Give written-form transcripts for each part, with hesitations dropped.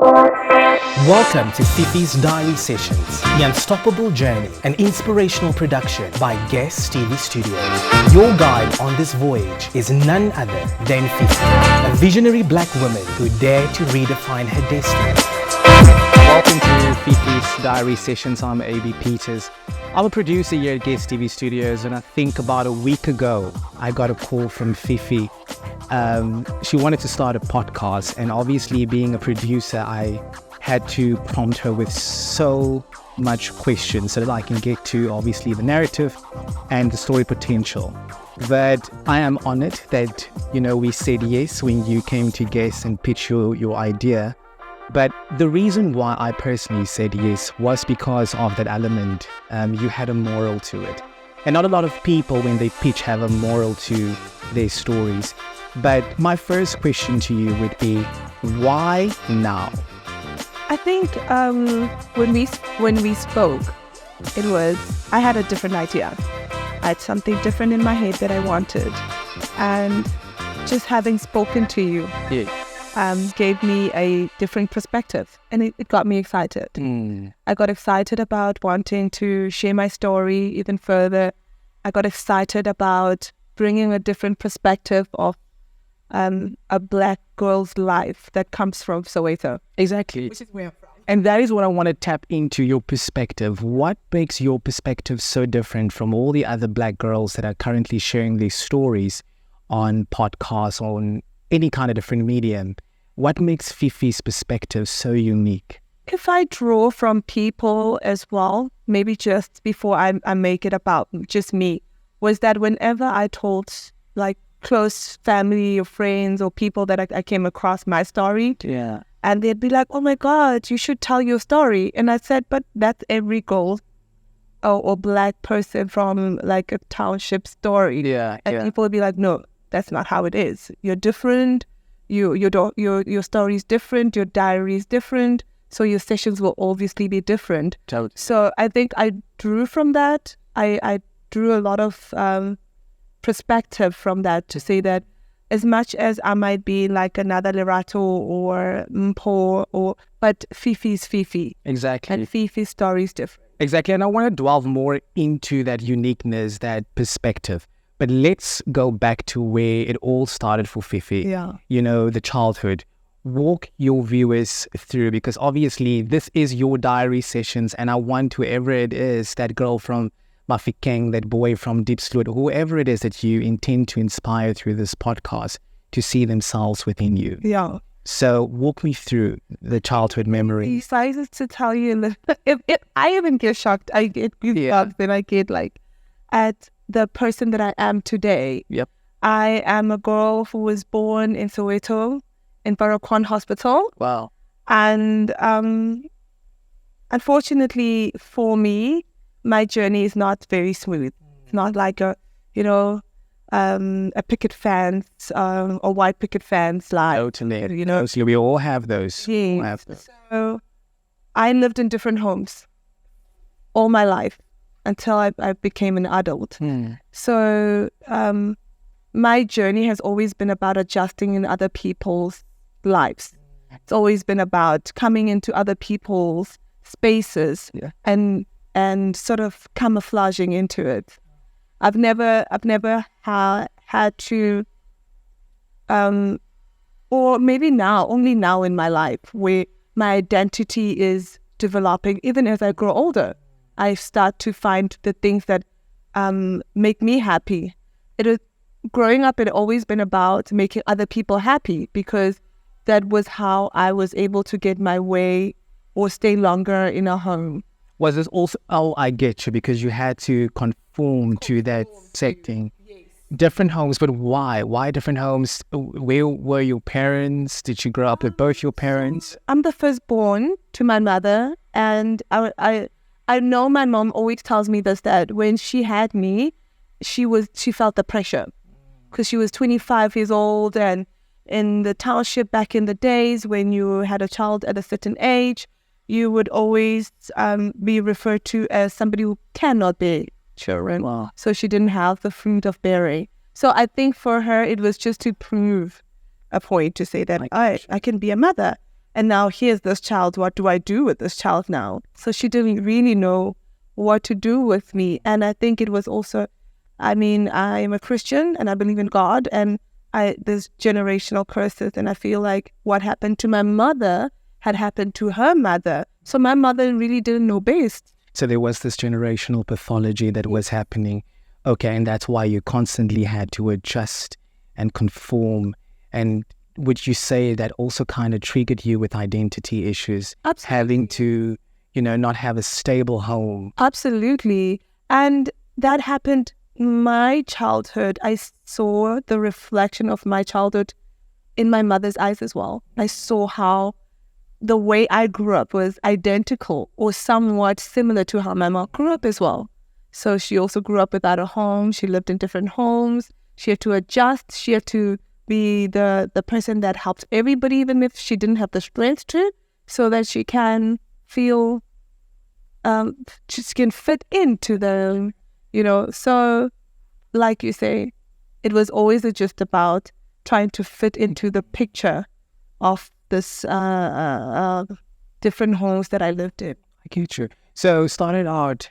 Welcome to Fifi's Diary Sessions, the unstoppable journey, an inspirational production by GUEZTV Studios. Your guide on this voyage is none other than Fifi, a visionary black woman who dared to redefine her destiny. Welcome to Fifi's Diary Sessions. I'm AB Peters. I'm a producer here at GUEZTV Studios, and I think about a week ago, I got a call from Fifi. She wanted to start a podcast, and obviously being a producer, I had to prompt her with so much questions so that I can get to obviously the narrative and the story potential. But I am honored that, we said yes when you came to guest and pitch your idea. But the reason why I personally said yes was because of that element. You had a moral to it. And not a lot of people, when they pitch, have a moral to their stories. But my first question to you would be, why now? I think when we spoke, I had a different idea. I had something different in my head that I wanted. And just having spoken to you, gave me a different perspective, and it got me excited. I got excited about wanting to share my story even further. I got excited about bringing a different perspective of a black girl's life that comes from Soweto. Exactly. Which is where I'm from. And that is what I want to tap into, your perspective. What makes your perspective so different from all the other black girls that are currently sharing these stories on podcasts, on any kind of different medium? What makes Fifi's perspective so unique? If I draw from people as well, maybe just before I make it about just me, was that whenever I told close family or friends or people that I came across my story, and they'd be like, "Oh my God, you should tell your story." And I said, but that's every girl or black person from a township story. People would be like, "No, that's not how it is. You're different. Your story is different. Your diary is different. So your sessions will obviously be different." Totally. So I think I drew from that. I drew a lot of perspective from that to say that as much as I might be like another Lerato or Mpo, but Fifi's Fifi. Exactly. And Fifi's story is different. Exactly. And I want to delve more into that uniqueness, that perspective. But let's go back to where it all started for Fifi. Yeah. The childhood. Walk your viewers through, because obviously this is your diary sessions, and I want whoever it is, that girl from Mafikeng, that boy from Diepsloot, whoever it is that you intend to inspire through this podcast, to see themselves within you. Yeah. So walk me through the childhood memories. Besides to tell you, if I even get shocked, I get goosebumps, and I get at the person that I am today. Yep. I am a girl who was born in Soweto, in Baragwanath Hospital. Wow. And unfortunately for me, my journey is not very smooth. It's not like a picket fence or white picket fence life. Totally. So we all have those. Yes. So I lived in different homes all my life until I became an adult. So my journey has always been about adjusting in other people's lives. It's always been about coming into other people's spaces and sort of camouflaging into it. I've never had to, or maybe only now in my life, where my identity is developing. Even as I grow older, I start to find the things that make me happy. Growing up, it had always been about making other people happy, because that was how I was able to get my way or stay longer in a home. Was this also, I get you, because you had to conform to that setting. Yes. Different homes, but why? Why different homes? Where were your parents? Did you grow up with both your parents? I'm the firstborn to my mother, and I know my mom always tells me this, that when she had me, she felt the pressure, because she was 25 years old, and in the township back in the days, when you had a child at a certain age, you would always be referred to as somebody who cannot bear children. Wow. So she didn't have the fruit of bearing. So I think for her, it was just to prove a point, to say that I can be a mother. And now here's this child. What do I do with this child now? So she didn't really know what to do with me. And I think it was also, I mean, I am a Christian and I believe in God, and there's generational curses. And I feel like what happened to my mother had happened to her mother. So my mother really didn't know best. So there was this generational pathology that was happening. Okay, and that's why you constantly had to adjust and conform. And would you say that also kind of triggered you with identity issues? Absolutely. Having to, not have a stable home. Absolutely. And that happened in my childhood. I saw the reflection of my childhood in my mother's eyes as well. I saw how the way I grew up was identical or somewhat similar to how my mom grew up as well. So she also grew up without a home. She lived in different homes. She had to adjust. She had to be the person that helped everybody, even if she didn't have the strength to, so that she can feel, she can fit into them, So, like you say, it was always just about trying to fit into the picture of this different homes that I lived in. I get you. So started out,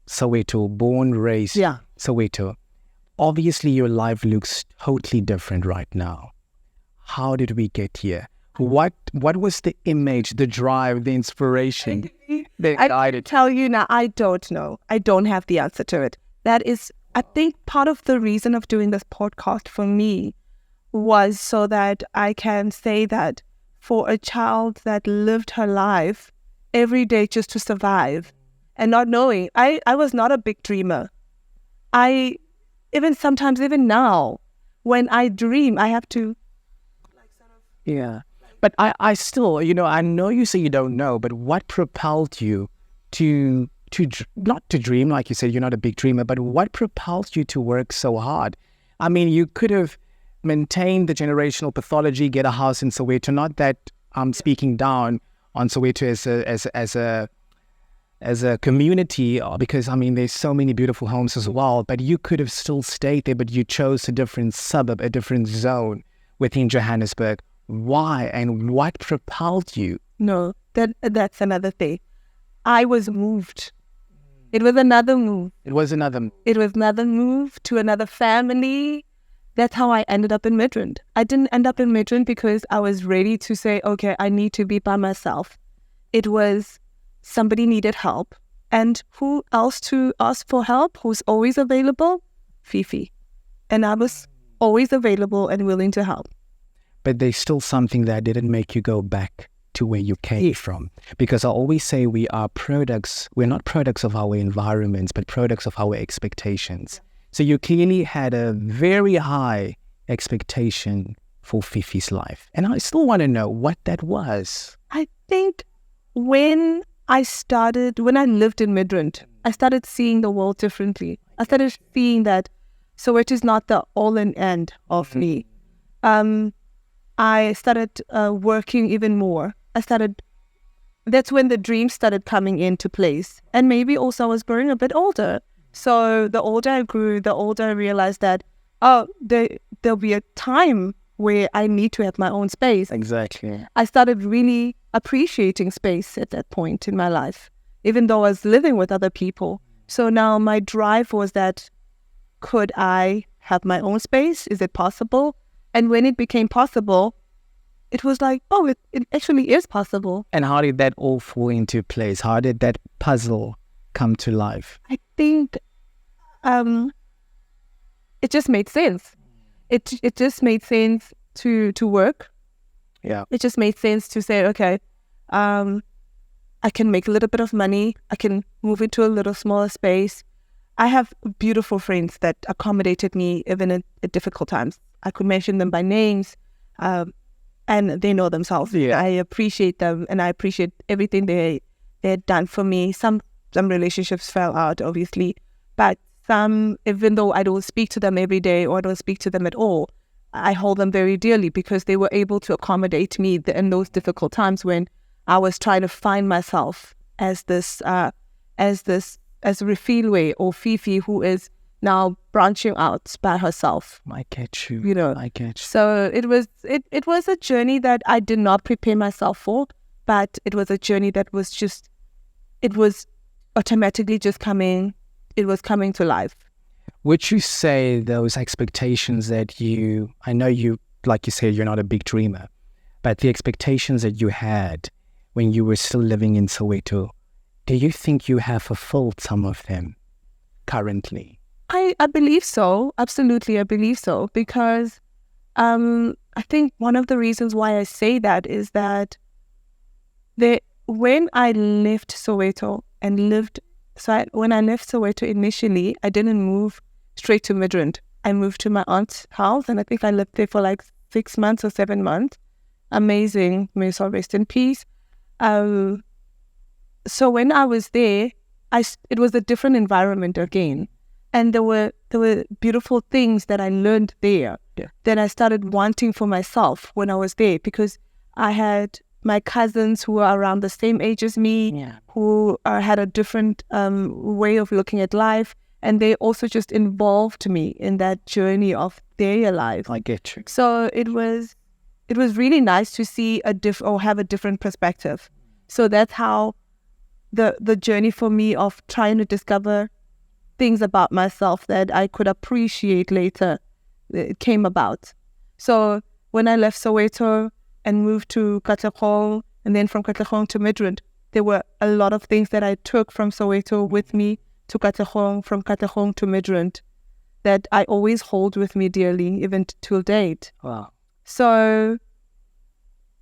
Soweto, born, raised Soweto. Obviously, your life looks totally different right now. How did we get here? What was the image, the drive, the inspiration that guided? I tell you now, I don't know. I don't have the answer to it. That is, I think, part of the reason of doing this podcast for me was so that I can say that for a child that lived her life every day just to survive and not knowing, I was not a big dreamer. Even now, when I dream, I have to Yeah. But I still, I know you say you don't know, but what propelled you to not to dream, like you said, you're not a big dreamer, but what propelled you to work so hard? I mean, you could have maintained the generational pathology, get a house in Soweto. Not that I'm speaking down on Soweto as a community, because I mean, there's so many beautiful homes as well, but you could have still stayed there, but you chose a different suburb, a different zone within Johannesburg. Why and what propelled you? No, that's another thing. I was moved. It was another move. It was another move to another family. That's how I ended up in Midrand. I didn't end up in Midrand because I was ready to say, okay, I need to be by myself. It was somebody needed help. And who else to ask for help? Who's always available? Fifi. And I was always available and willing to help. But there's still something that didn't make you go back to where you came from. Because I always say we're not products of our environments, but products of our expectations. So you clearly had a very high expectation for Fifi's life. And I still want to know what that was. I think when I lived in Midrand, I started seeing the world differently. I started seeing that Soweto is not the all and end of me. I started working even more. That's when the dreams started coming into place. And maybe also I was growing a bit older. So the older I grew, the older I realized that, there'll be a time where I need to have my own space. Exactly. I started really appreciating space at that point in my life, even though I was living with other people. So now my drive was that, could I have my own space? Is it possible? And when it became possible, it was like, it actually is possible. And how did that all fall into place? How did that puzzle come to life? I think it just made sense. It just made sense to work. Yeah. It just made sense to say, okay, I can make a little bit of money. I can move into a little smaller space. I have beautiful friends that accommodated me even at difficult times. I could mention them by names, and they know themselves. Yeah. I appreciate them, and I appreciate everything they had done for me. Some relationships fell out, obviously, but some, even though I don't speak to them every day or I don't speak to them at all, I hold them very dearly because they were able to accommodate me in those difficult times when I was trying to find myself as Refilwe or Fifi, who is now branching out by herself. I get you. You know. I get you. So it was a journey that I did not prepare myself for, but it was a journey that was it was automatically just coming. It was coming to life. Would you say those expectations that I know you, like you said, you're not a big dreamer, but the expectations that you had when you were still living in Soweto, do you think you have fulfilled some of them currently? I believe so. Absolutely, I believe so. Because I think one of the reasons why I say that is that when I left Soweto when I left Soweto initially, I didn't move straight to Midrand. I moved to my aunt's house, and I think I lived there for like 6 months or 7 months. Amazing. May soul rest in peace. So when I was there, it was a different environment again. And there were beautiful things that I learned there that I started wanting for myself when I was there, because I had my cousins who were around the same age as me, who had a different way of looking at life. And they also just involved me in that journey of their life. I get you. So it was really nice to see have a different perspective. So that's how the journey for me of trying to discover things about myself that I could appreciate later, it came about. So when I left Soweto and moved to Katlehong, and then from Katlehong to Midrand, there were a lot of things that I took from Soweto with me to Katlehong, from Katlehong to Midrand, that I always hold with me dearly, even till date. Wow. So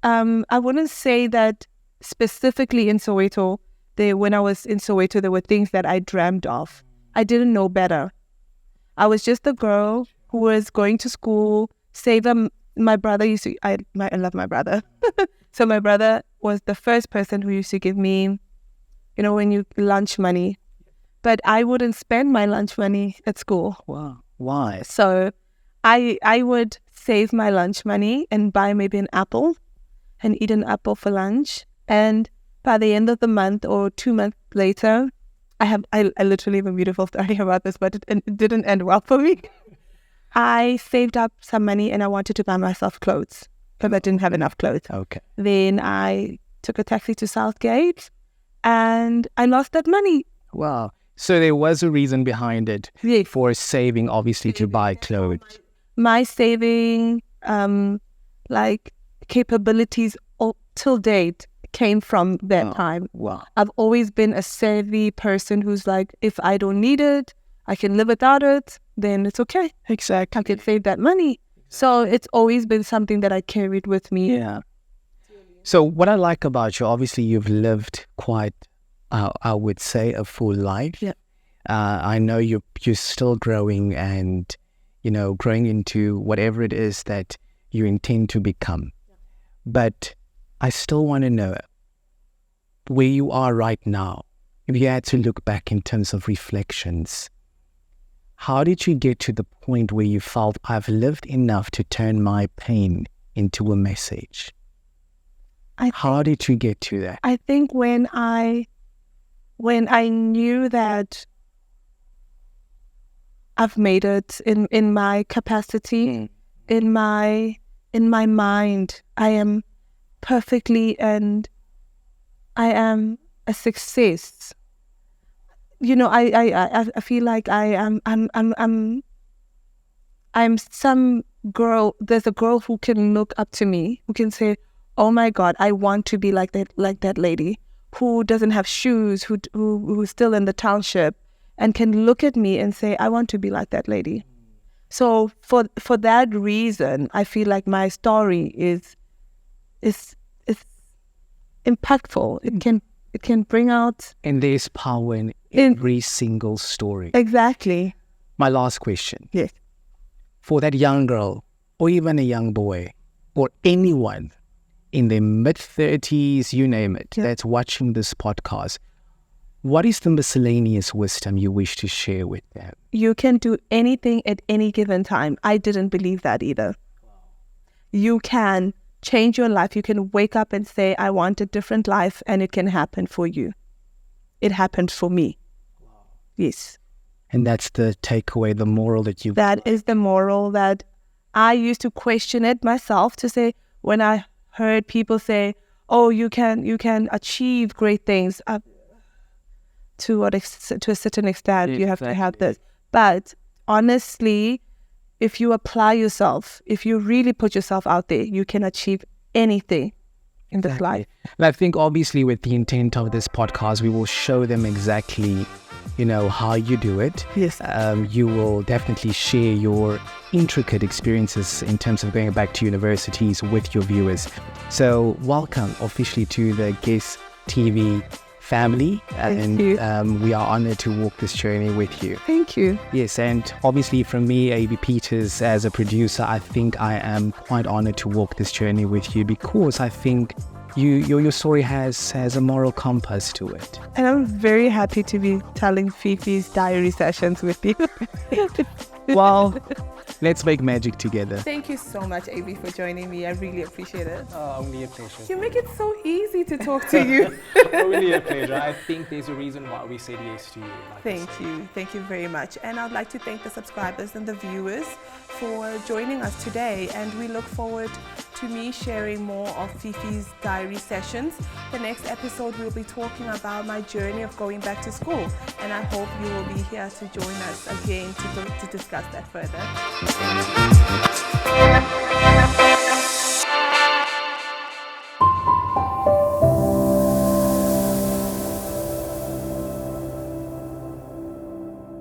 I wouldn't say that specifically in Soweto, when I was in Soweto, there were things that I dreamt of. I didn't know better. I was just a girl who was going to school, my brother used to, I love my brother. So my brother was the first person who used to give me, lunch money. But I wouldn't spend my lunch money at school. Wow. Why? So I would save my lunch money and buy maybe an apple and eat an apple for lunch. And by the end of the month or 2 months later, I literally have a beautiful story about this, but it didn't end well for me. I saved up some money and I wanted to buy myself clothes, but I didn't have enough clothes. Okay. Then I took a taxi to Southgate and I lost that money. Wow. So there was a reason behind it. Yes. For saving, obviously, to buy clothes. My saving, capabilities till date came from that time. Wow. I've always been a savvy person who's like, if I don't need it, I can live without it, then it's okay. Exactly. I can save that money. So it's always been something that I carried with me. Yeah. So what I like about you, obviously you've lived quite, I would say, a full life. Yeah. I know you're still growing and, growing into whatever it is that you intend to become. But I still want to know where you are right now. If you had to look back in terms of reflections, how did you get to the point where you felt I've lived enough to turn my pain into a message? How did you get to that? I think when I knew that I've made it in my capacity, in my mind, I am perfectly and I am a success. I feel like I'm some girl. There's a girl who can look up to me, who can say, "Oh my God, I want to be like that lady who doesn't have shoes, who's still in the township, and can look at me and say, I want to be like that lady." So for that reason, I feel like my story is impactful. It can bring out, and there's power in every single story. Exactly. My last question. Yes. For that young girl, or even a young boy, or anyone in their mid-30s, you name it, that's watching this podcast, what is the miscellaneous wisdom you wish to share with them? You can do anything at any given time. I didn't believe that either. Wow. You can change your life. You can wake up and say, I want a different life, and it can happen for you. It happened for me. Wow. Yes. And that's the takeaway, the moral that you... That is the moral that I used to question it myself, to say, when I heard people say, oh, you can achieve great things, to a certain extent, you have to have this. But honestly, if you apply yourself, if you really put yourself out there, you can achieve anything in this life. And I think obviously with the intent of this podcast, we will show them exactly, how you do it. Yes. You will definitely share your intricate experiences in terms of going back to universities with your viewers. So welcome officially to the GUEZTV family. Thank you. We are honored to walk this journey with you. Thank you. Yes, and obviously from me, AB Peters, as a producer, I think I am quite honored to walk this journey with you, because I think your story has a moral compass to it. And I'm very happy to be telling Fifi's diary sessions with you. Well, let's make magic together. Thank you so much, AB, for joining me. I really appreciate it. Only a pleasure. You make it so easy to talk to you. Only a pleasure. I think there's a reason why we said yes to you. Thank you. Thank you very much. And I'd like to thank the subscribers and the viewers for joining us today. And we look forward to me sharing more of Fifi's diary sessions. The next episode, we'll be talking about my journey of going back to school. And I hope you will be here to join us again to discuss that further.